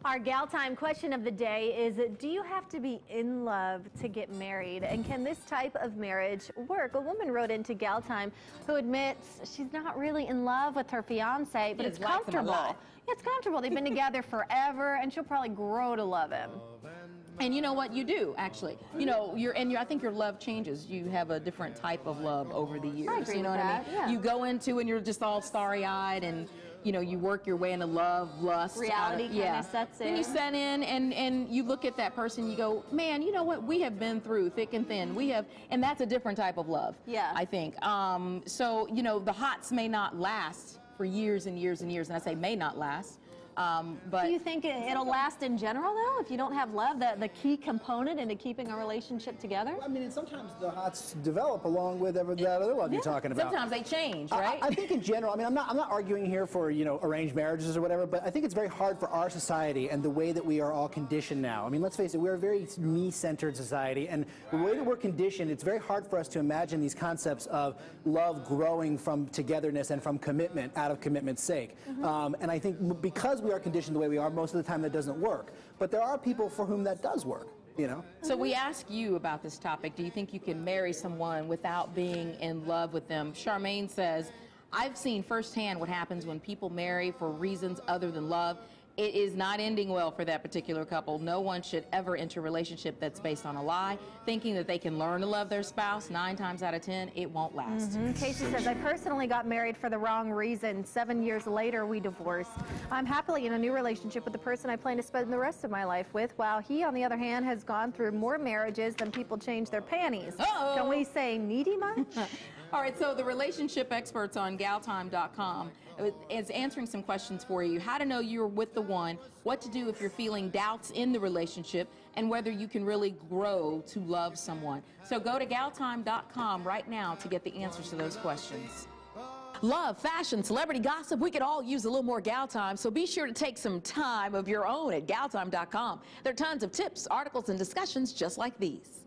Our GalTime question of the day is, do you have to be in love to get married? And can this type of marriage work? A woman wrote into GalTime who admits she's not really in love with her fiance, but it's comfortable. Yeah, it's comfortable. They've been together forever, and she'll probably grow to love him. And you know what? You do, actually. You know, I think your love changes. You have a different type of love over the years. I agree you know with what that, I mean? yeah. You go into and you're just all starry-eyed, and you know, you work your way into love, lust. Reality kind of sets in. And you set in and you look at that person, you go, man, you know what? We have been through thick and thin. And that's a different type of love. Yeah. I think. So, you know, the hots may not last for years and years and years, and I say may not last. But do you think it'll last in general, though, if you don't have love, the key component into keeping a relationship together? Well, I mean, and sometimes the hots develop along with that other love you're talking about. Sometimes they change, right? I think in general, I mean, I'm not arguing here for, you know, arranged marriages or whatever, but I think it's very hard for our society and the way that we are all conditioned now. I mean, let's face it, we're a very me-centered society, and the way that we're conditioned, it's very hard for us to imagine these concepts of love growing from togetherness and from commitment out of commitment's sake. And I think because we are conditioned the way we are, most of the time that doesn't work. But there are people for whom that does work, you know? So we ask you about this topic. Do you think you can marry someone without being in love with them? Charmaine says, I've seen firsthand what happens when people marry for reasons other than love. It is not ending well for that particular couple. No one should ever enter a relationship that's based on a lie, thinking that they can learn to love their spouse. 9 times out of 10, it won't last. Casey says, I personally got married for the wrong reason. 7 years later, we divorced. I'm happily in a new relationship with the person I plan to spend the rest of my life with, while he, on the other hand, has gone through more marriages than people change their panties. Uh-oh. Can we say needy much? All right, so the relationship experts on GalTime.com is answering some questions for you. How to know you're with the one, what to do if you're feeling doubts in the relationship, and whether you can really grow to love someone. So go to GalTime.com right now to get the answers to those questions. Love, fashion, celebrity gossip, we could all use a little more GalTime, so be sure to take some time of your own at GalTime.com. There are tons of tips, articles, and discussions just like these.